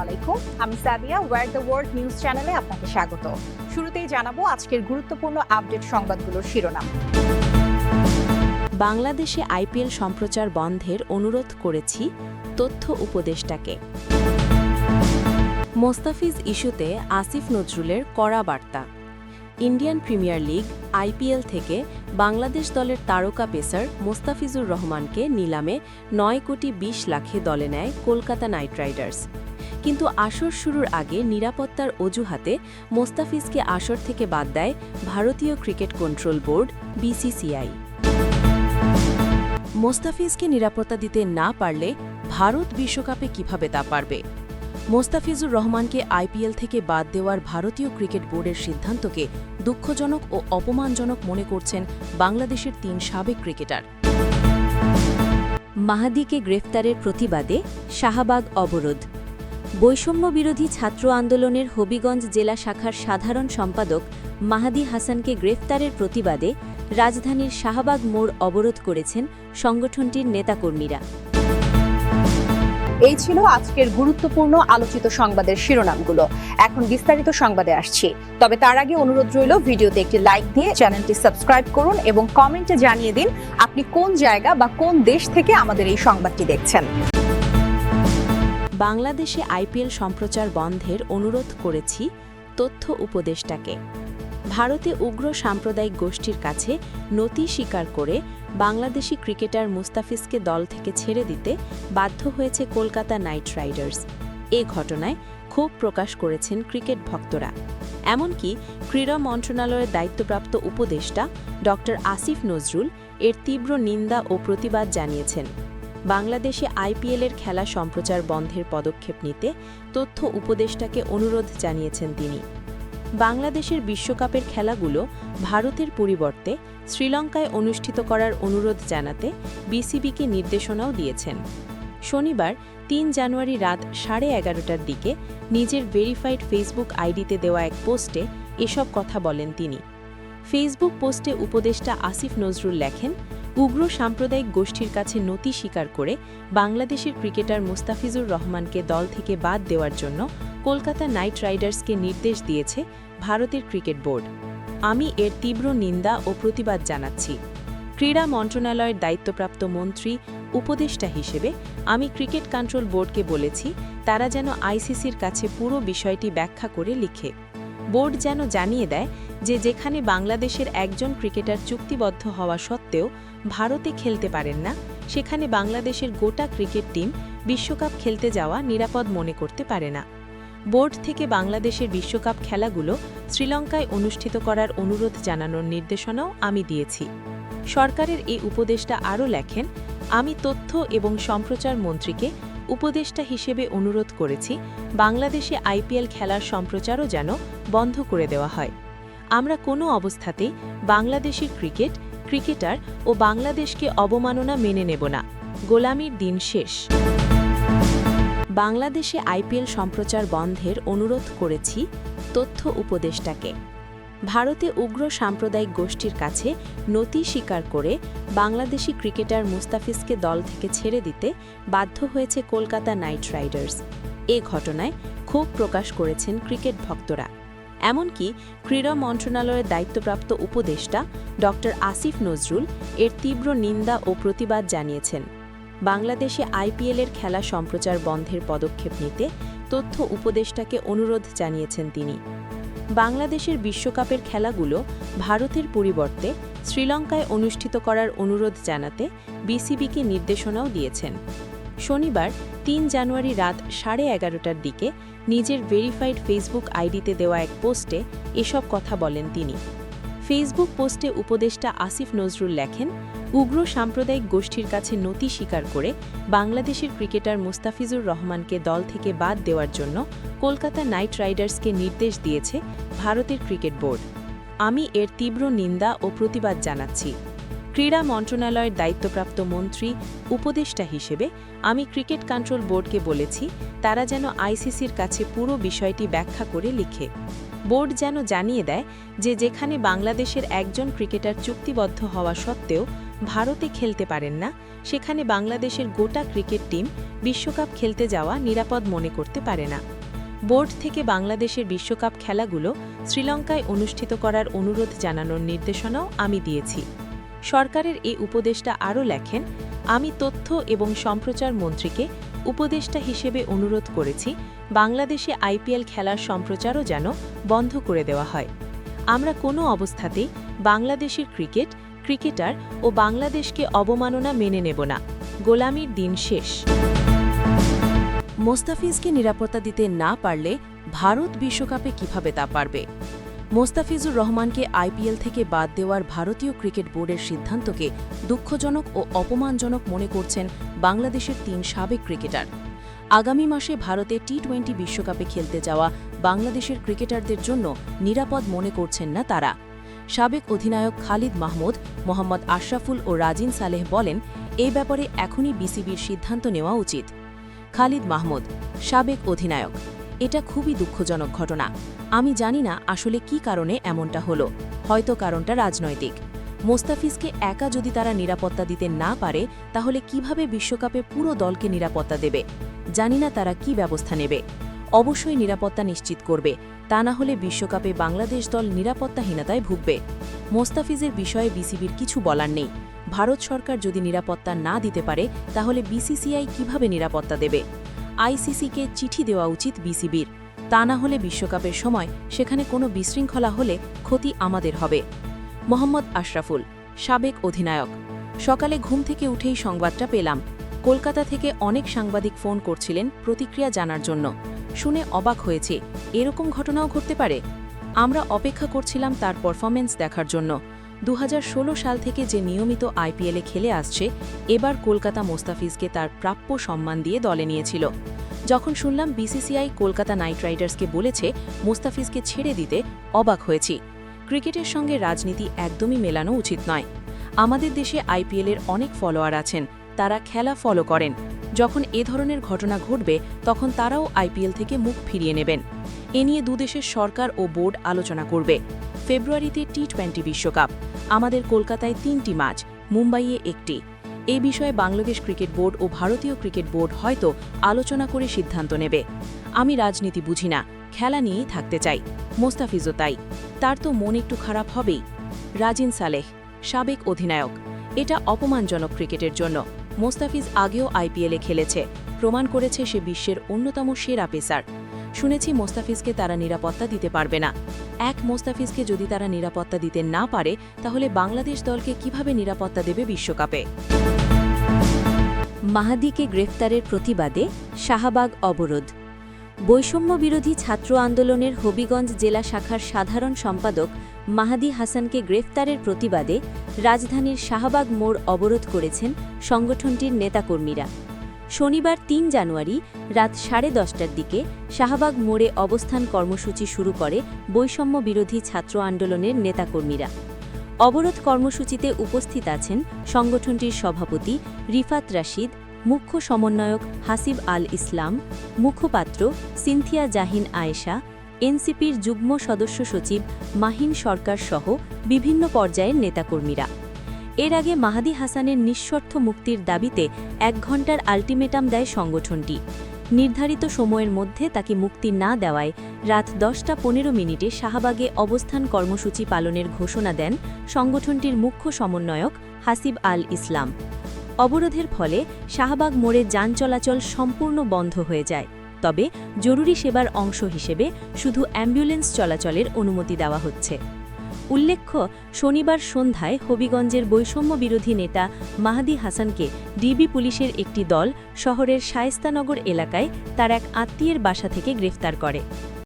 আলাইকুম, আমি Sadia. War the world news চ্যানেলে আপনাকে স্বাগত। শুরুতেই জানাবো আজকের গুরুত্বপূর্ণ আপডেট সংবাদগুলোর শিরোনাম। বাংলাদেশে আইপিএল সম্প্রচার বন্ধের অনুরোধ করেছি তথ্য উপদেষ্টাকে। মোস্তাফিজ ইস্যুতে আসিফ নজরুলের কড়া বার্তা। ইন্ডিয়ান প্রিমিয়ার লিগ আইপিএল থেকে বাংলাদেশ দলের তারকা পেসার মোস্তাফিজুর রহমানকে নিলামে ৯ কোটি ২০ লাখে দলে নেয় কলকাতা নাইট রাইডার্স। কিন্তু আসর শুরুর আগে নিরাপত্তার অজুহাতে মোস্তাফিজকে আসর থেকে বাদ দেয় ভারতীয় ক্রিকেট কন্ট্রোল বোর্ড বিসিসিআই। মোস্তাফিজকে নিরাপত্তা দিতে না পারলে ভারত বিশ্বকাপে কিভাবে তা পারবে? মোস্তাফিজুর রহমানকে আইপিএল থেকে বাদ দেওয়ার ভারতীয় ক্রিকেট বোর্ডের সিদ্ধান্তকে দুঃখজনক ও অপমানজনক মনে করছেন বাংলাদেশের ৩ সাবেক ক্রিকেটার। মাহাদিকে গ্রেফতারের প্রতিবাদে শাহবাগ অবরোধ। বৈষম্য বিরোধী ছাত্র আন্দোলনের হবিগঞ্জ জেলা শাখার সাধারণ সম্পাদক মাহাদি হাসানকে গ্রেফতারের প্রতিবাদে রাজধানীর শাহবাগ মোড় অবরোধ করেছেন সংগঠনটির নেতাকর্মীরা। এই ছিল আজকের গুরুত্বপূর্ণ আলোচিত সংবাদের শিরোনামগুলো। এখন বিস্তারিত সংবাদে আসছি, তবে তার আগে অনুরোধ রইল ভিডিওতে একটি লাইক দিয়ে চ্যানেলটি সাবস্ক্রাইব করুন এবং কমেন্টে জানিয়ে দিন আপনি কোন জায়গা বা কোন দেশ থেকে আমাদের এই সংবাদটি দেখছেন। বাংলাদেশে আইপিএল সম্প্রচার বন্ধের অনুরোধ করেছি তথ্য উপদেষ্টাকে। ভারতে উগ্র সাম্প্রদায়িক গোষ্ঠীর কাছে নতি স্বীকার করে বাংলাদেশি ক্রিকেটার মুস্তাফিজকে দল থেকে ছেড়ে দিতে বাধ্য হয়েছে কলকাতা নাইট রাইডার্স। এ ঘটনায় ক্ষোভ প্রকাশ করেছেন ক্রিকেট ভক্তরা। এমনকি ক্রীড়া মন্ত্রণালয়ের দায়িত্বপ্রাপ্ত উপদেষ্টা ড আসিফ নজরুল এর তীব্র নিন্দা ও প্রতিবাদ জানিয়েছেন। বাংলাদেশে আইপিএলের খেলা সম্প্রচার বন্ধের পদক্ষেপ নিতে তথ্য উপদেষ্টাকে অনুরোধ জানিয়েছেন তিনি। বাংলাদেশের বিশ্বকাপের খেলাগুলো ভারতের পরিবর্তে শ্রীলঙ্কায় অনুষ্ঠিত করার অনুরোধ জানাতে বিসিবিকে নির্দেশনাও দিয়েছেন। শনিবার ৩ জানুয়ারি রাত 11:30টার দিকে নিজের ভেরিফাইড ফেসবুক আইডিতে দেওয়া এক পোস্টে এসব কথা বলেন তিনি। ফেসবুক পোস্টে উপদেষ্টা আসিফ নজরুল লেখেন, উগ্র সাম্প্রদায়িক গোষ্ঠীর কাছে নতি স্বীকার করে বাংলাদেশের ক্রিকেটার মুস্তাফিজুর রহমানকে দল থেকে বাদ দেওয়ার জন্য কলকাতা নাইট রাইডার্সকে নির্দেশ দিয়েছে ভারতের ক্রিকেট বোর্ড। আমি এর তীব্র নিন্দা ও প্রতিবাদ জানাচ্ছি। ক্রীড়া মন্ত্রণালয়ের দায়িত্বপ্রাপ্ত মন্ত্রী উপদেষ্টা হিসেবে আমি ক্রিকেট কন্ট্রোল বোর্ডকে বলেছি তারা যেন আইসিসির কাছে পুরো বিষয়টি ব্যাখ্যা করে লিখে। বোর্ড যেন জানিয়ে দেয় যে যেখানে বাংলাদেশের একজন ক্রিকেটার চুক্তিবদ্ধ হওয়া সত্ত্বেও ভারতে খেলতে পারেন না, সেখানে বাংলাদেশের গোটা ক্রিকেট টিম বিশ্বকাপ খেলতে যাওয়া নিরাপদ মনে করতে পারে না। বোর্ড থেকে বাংলাদেশের বিশ্বকাপ খেলাগুলো শ্রীলঙ্কায় অনুষ্ঠিত করার অনুরোধ জানানোর নির্দেশনাও আমি দিয়েছি। সরকারের এই উপদেষ্টা আরও লেখেন, আমি তথ্য এবং সম্প্রচার মন্ত্রীকে উপদেষ্টা হিসেবে অনুরোধ করেছি বাংলাদেশে আইপিএল খেলার সম্প্রচারও যেন বন্ধ করে দেওয়া হয়। আমরা কোনো অবস্থাতেই বাংলাদেশের ক্রিকেটার ও বাংলাদেশকে অবমাননা মেনে নেব না। গোলামির দিন শেষ। বাংলাদেশে আইপিএল সম্প্রচার বন্ধের অনুরোধ করেছি তথ্য উপদেষ্টাকে। ভারতে উগ্র সাম্প্রদায়িক গোষ্ঠীর কাছে নতি স্বীকার করে বাংলাদেশি ক্রিকেটার মুস্তাফিজকে দল থেকে ছেড়ে দিতে বাধ্য হয়েছে কলকাতা নাইট রাইডার্স। এ ঘটনায় ক্ষোভ প্রকাশ করেছেন ক্রিকেট ভক্তরা। এমনকি ক্রীড়া মন্ত্রণালয়ের দায়িত্বপ্রাপ্ত উপদেষ্টা ড আসিফ নজরুল এর তীব্র নিন্দা ও প্রতিবাদ জানিয়েছেন। বাংলাদেশে আইপিএলের খেলা সম্প্রচার বন্ধের পদক্ষেপ নিতে তথ্য উপদেষ্টাকে অনুরোধ জানিয়েছেন তিনি। বাংলাদেশের বিশ্বকাপের খেলাগুলো ভারতের পরিবর্তে শ্রীলঙ্কায় অনুষ্ঠিত করার অনুরোধ জানাতে বিসিবিকে নির্দেশনাও দিয়েছেন। শনিবার ৩ জানুয়ারি রাত 11:30টার দিকে নিজের ভেরিফাইড ফেসবুক আইডিতে দেওয়া এক পোস্টে এসব কথা বলেন তিনি। ফেসবুক পোস্টে উপদেষ্টা আসিফ নজরুল লেখেন, উগ্র সাম্প্রদায়িক গোষ্ঠীর কাছে নতি স্বীকার করে বাংলাদেশের ক্রিকেটার মুস্তাফিজুর রহমানকে দল থেকে বাদ দেওয়ার জন্য কলকাতা নাইট রাইডার্সকে নির্দেশ দিয়েছে ভারতের ক্রিকেট বোর্ড। আমি এর তীব্র নিন্দা ও প্রতিবাদ জানাচ্ছি। ক্রীড়া মন্ত্রণালয়ের দায়িত্বপ্রাপ্ত মন্ত্রী উপদেষ্টা হিসেবে আমি ক্রিকেট কন্ট্রোল বোর্ডকে বলেছি তারা যেন আইসিসির কাছে পুরো বিষয়টি ব্যাখ্যা করে লিখে। বোর্ড যেন জানিয়ে দেয় যে যেখানে বাংলাদেশের একজন ক্রিকেটার চুক্তিবদ্ধ হওয়া সত্ত্বেও ভারতে খেলতে পারেন না, সেখানে বাংলাদেশের গোটা ক্রিকেট টিম বিশ্বকাপ খেলতে যাওয়া নিরাপদ মনে করতে পারে না। বোর্ড থেকে বাংলাদেশের বিশ্বকাপ খেলাগুলো শ্রীলঙ্কায় অনুষ্ঠিত করার অনুরোধ জানানোর নির্দেশনাও আমি দিয়েছি। সরকারের এই উপদেষ্টা আরও লেখেন, আমি তথ্য এবং সম্প্রচার মন্ত্রীকে উপদেষ্টা হিসেবে অনুরোধ করেছি বাংলাদেশে আইপিএল খেলার সম্প্রচারও যেন বন্ধ করে দেওয়া হয়। আমরা কোনো অবস্থাতেই বাংলাদেশের ক্রিকেটার ও বাংলাদেশকে অবমাননা মেনে নেব না। গোলামির দিন শেষ। মোস্তাফিজকে নিরাপত্তা দিতে না পারলে ভারত বিশ্বকাপে কিভাবে তা পারবে? মোস্তাফিজুর রহমানকে আইপিএল থেকে বাদ দেওয়ার ভারতীয় ক্রিকেট বোর্ডের সিদ্ধান্তকে দুঃখজনক ও অপমানজনক মনে করছেন বাংলাদেশের ৩ সাবেক ক্রিকেটার। আগামী মাসে ভারতে টি-20 বিশ্বকাপে খেলতে যাওয়া বাংলাদেশের ক্রিকেটারদের জন্য নিরাপদ মনে করছেন না তারা। সাবেক অধিনায়ক খালিদ মাহমুদ, মোহাম্মদ আশরাফুল ও রাজিন সালেহ বলেন, এই ব্যাপারে এখনই বিসিবির সিদ্ধান্ত নেওয়া উচিত। খালিদ মাহমুদ, সাবেক অধিনায়ক, এটা খুবই দুঃখজনক ঘটনা। আমি জানি না আসলে কি কারণে এমনটা হলো, হয়তো কারণটা রাজনৈতিক। মোস্তাফিজকে একা যদি তারা নিরাপত্তা দিতে না পারে তাহলে কিভাবে বিশ্বকাপে পুরো দলকে নিরাপত্তা দেবে? জানি না তারা কি ব্যবস্থা নেবে। অবশ্যই নিরাপত্তা নিশ্চিত করবে, তা না হলে বিশ্বকাপে বাংলাদেশ দল নিরাপত্তাহীনতায় ভুগবে। মোস্তাফিজের বিষয়ে বিসিবির কিছু বলার নেই। ভারত সরকার যদি নিরাপত্তা না দিতে পারে তাহলে বিসিসিআই কিভাবে নিরাপত্তা দেবে? আইসিসিকে চিঠি দেওয়া উচিত বিসিবির, তা না হলে বিশ্বকাপের সময় সেখানে কোনো বিশৃঙ্খলা হলে ক্ষতি আমাদের হবে। মোহাম্মদ আশরাফুল, সাবেক অধিনায়ক, সকালে ঘুম থেকে উঠেই সংবাদটা পেলাম। কলকাতা থেকে অনেক সাংবাদিক ফোন করছিলেন প্রতিক্রিয়া জানার জন্য। শুনে অবাক হয়েছে, এরকম ঘটনাও ঘটতে পারে। আমরা অপেক্ষা করছিলাম তার পারফরমেন্স দেখার জন্য। 2016 সাল থেকে যে নিয়মিত আইপিএলে খেলে আসছে, এবার কলকাতা মোস্তাফিজকে তার প্রাপ্য সম্মান দিয়ে দলে নিয়েছিল। যখন শুনলাম বিসিসিআই কলকাতা নাইট রাইডার্সকে বলেছে মোস্তাফিজকে ছেড়ে দিতে, অবাক হয়েছি। ক্রিকেটের সঙ্গে রাজনীতি একদমই মেলানো উচিত নয়। আমাদের দেশে আইপিএলের অনেক ফলোয়ার আছেন, তারা খেলা ফলো করেন। যখন এ ধরনের ঘটনা ঘটবে তখন তারাও আইপিএল থেকে মুখ ফিরিয়ে নেবেন। এ নিয়ে দুদেশের সরকার ও বোর্ড আলোচনা করবে। ফেব্রুয়ারিতে টি-20 বিশ্বকাপ, আমাদের কলকাতায় 3টি ম্যাচ, মুম্বাইয়ে 1টি। এই বিষয়ে বাংলাদেশ ক্রিকেট বোর্ড ও ভারতীয় ক্রিকেট বোর্ড হয়তো আলোচনা করে সিদ্ধান্ত নেবে। আমি রাজনীতি বুঝি না, খেলা নিয়েই থাকতে চাই। মোস্তাফিজও তাই, তার তো মন একটু খারাপ হবেই। রাজিন সালেহ, সাবেক অধিনায়ক, এটা অপমানজনক ক্রিকেটের জন্য। মোস্তাফিজ আগেও আইপিএলে খেলেছে, প্রমাণ করেছে সে বিশ্বের অন্যতম সেরা পেসার। শুনেছি মোস্তাফিজকে তারা নিরাপত্তা দিতে পারবে না। মোস্তাফিজকে যদি তারা নিরাপত্তা দিতে না পারে তাহলে বাংলাদেশ দলকে কিভাবে নিরাপত্তা দেবে বিশ্বকাপে? মাহাদিকে গ্রেফতারের প্রতিবাদে শাহবাগ অবরোধ। বৈষম্য বিরোধী ছাত্র আন্দোলনের হবিগঞ্জ জেলা শাখার সাধারণ সম্পাদক মাহাদি হাসানকে গ্রেফতারের প্রতিবাদে রাজধানীর শাহবাগ মোড় অবরোধ করেছেন সংগঠনটির নেতাকর্মীরা। শনিবার ৩ জানুয়ারি রাত 10:30টার দিকে শাহবাগ মোড়ে অবস্থান কর্মসূচি শুরু করে বৈষম্য বিরোধী ছাত্র আন্দোলনের নেতাকর্মীরা। অবরোধ কর্মসূচিতে উপস্থিত আছেন সংগঠনটির সভাপতি রিফাত রাশিদ, মুখ্য সমন্বয়ক হাসিব আল ইসলাম, মুখপাত্র সিনথিয়া জাহিন আয়েশা, এনসিপির যুগ্ম সদস্য সচিব মাহিন সরকার সহ বিভিন্ন পর্যায়ের নেতাকর্মীরা। এর আগে মাহাদি হাসানের নিঃশর্ত মুক্তির দাবিতে 1 ঘণ্টার আল্টিমেটাম দেয় সংগঠনটি। নির্ধারিত সময়ের মধ্যে তাকে মুক্তি না দেওয়ায় রাত 10:15 শাহবাগে অবস্থান কর্মসূচি পালনের ঘোষণা দেন সংগঠনটির মুখ্য সমন্বয়ক হাসিব আল ইসলাম। অবরোধের ফলে শাহবাগ মোড়ে যান চলাচল সম্পূর্ণ বন্ধ হয়ে যায়, তবে জরুরি সেবার অংশ হিসেবে শুধু অ্যাম্বুলেন্স চলাচলের অনুমতি দেওয়া হচ্ছে। উল্লেখ্য, শনিবার সন্ধ্যায় হবিগঞ্জের বৈষম্য বিরোধী নেতা মাহাদি হাসানকে ডিবি পুলিশের একটি দল শহরের শায়েস্তানগর এলাকায় তার এক আত্মীয়ের বাসা থেকে গ্রেফতার করে।